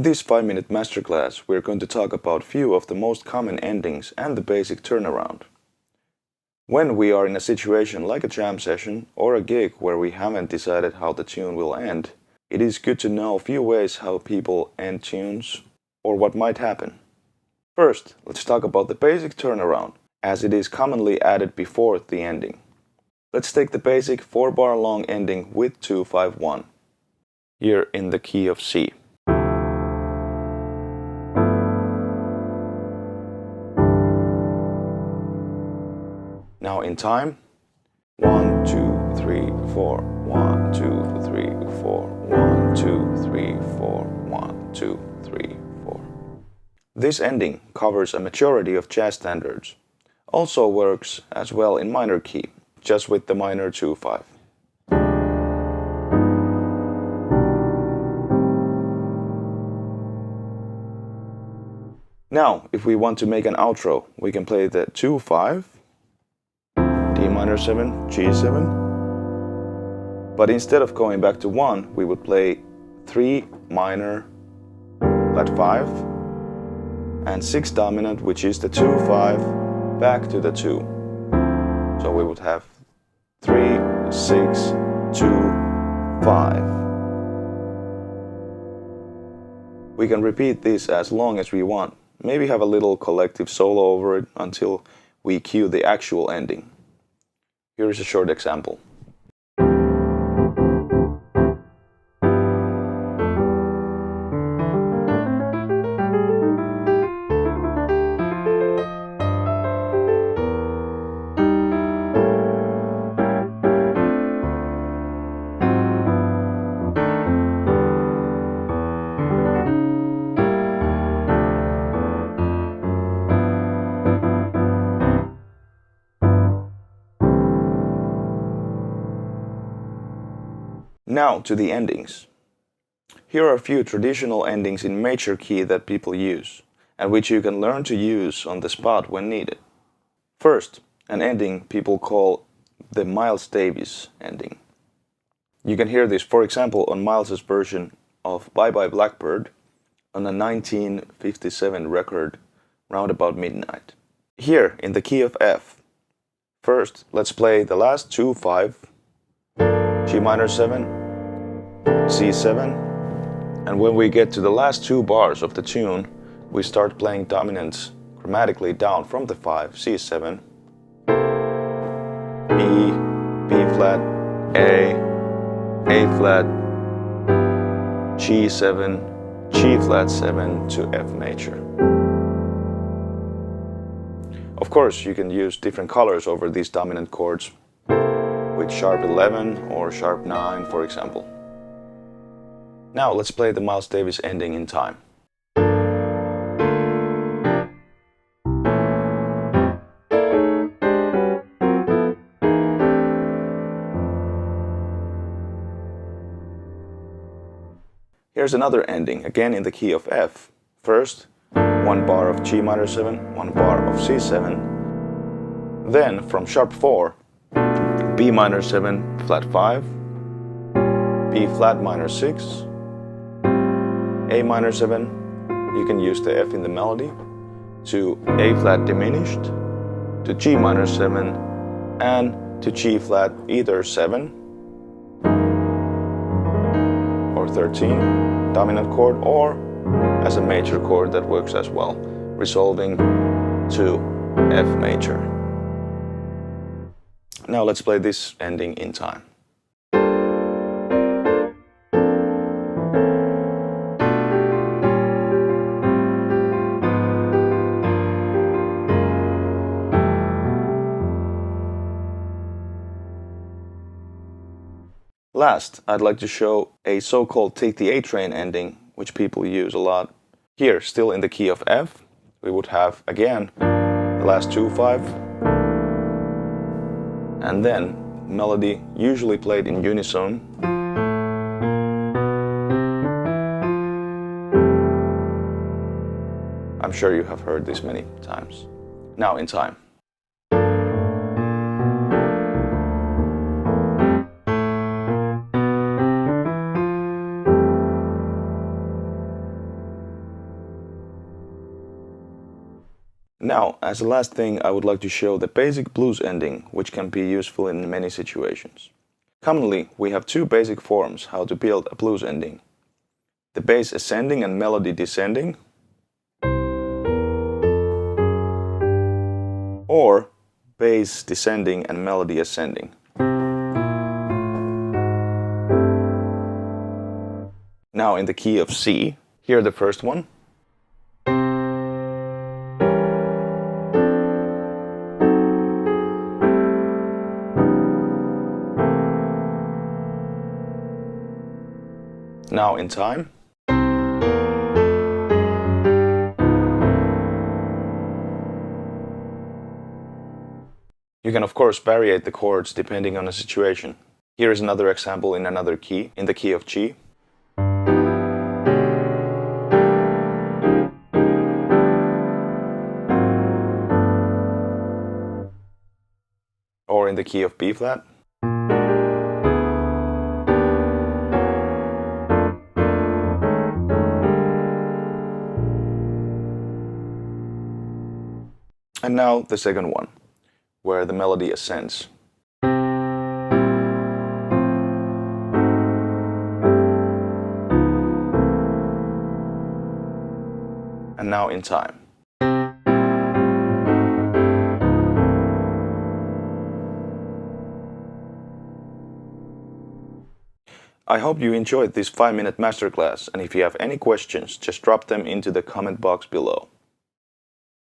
this 5-minute masterclass, we're going to talk about few of the most common endings and the basic turnaround. When we are in a situation like a jam session or a gig where we haven't decided how the tune will end, it is good to know a few ways how people end tunes or what might happen. First, let's talk about the basic turnaround, as it is commonly added before the ending. Let's take the basic 4-bar long ending with 2-5-1, here in the key of C. Now in time, 1, 2, 3, 4, 1, 2, 3, 4, 1, 2, 3, 4, 1, 2, 3, 4. This ending covers a majority of jazz standards. Also works as well in minor key, just with the minor 2-5. Now, if we want to make an outro, we can play the 2-5, D minor 7, G7. But instead of going back to 1, we would play 3 minor, flat 5, and 6 dominant, which is the 2-5, back to the 2. So we would have 3, 6, 2, 5. We can repeat this as long as we want. Maybe have a little collective solo over it until we cue the actual ending. Here is a short example. Now to the endings. Here are a few traditional endings in major key that people use, and which you can learn to use on the spot when needed. First, an ending people call the Miles Davis ending. You can hear this, for example, on Miles's version of Bye Blackbird on a 1957 record, round about midnight. Here, in the key of F. First, let's play the last 2-5, G minor 7, C7, and when we get to the last 2 bars of the tune, we start playing dominants chromatically down from the 5, C7, B, B flat, A flat, G7, G flat 7 to F major. Of course, you can use different colors over these dominant chords, with sharp 11 or sharp 9, for example. Now let's play the Miles Davis ending in time. Here's another ending, again in the key of F. First, 1 bar of G minor 7, 1 bar of C7. Then, from sharp 4, B minor 7, flat 5, B flat minor 6, A minor 7, you can use the F in the melody, to A flat diminished, to G minor 7, and to G flat either 7 or 13, dominant chord, or as a major chord that works as well, resolving to F major. Now let's play this ending in time. Last, I'd like to show a so-called Take the A Train ending, which people use a lot. Here, still in the key of F, we would have, again, the last 2-5, and then melody usually played in unison. I'm sure you have heard this many times. Now in time. Now, as a last thing, I would like to show the basic blues ending, which can be useful in many situations. Commonly, we have two basic forms how to build a blues ending. The bass ascending and melody descending, or bass descending and melody ascending. Now in the key of C, here the first one. Now in time. You can of course variate the chords depending on the situation. Here is another example in another key, in the key of G. Or in the key of B flat. And now the second one, where the melody ascends. And now in time. I hope you enjoyed this 5-minute masterclass, and if you have any questions, just drop them into the comment box below.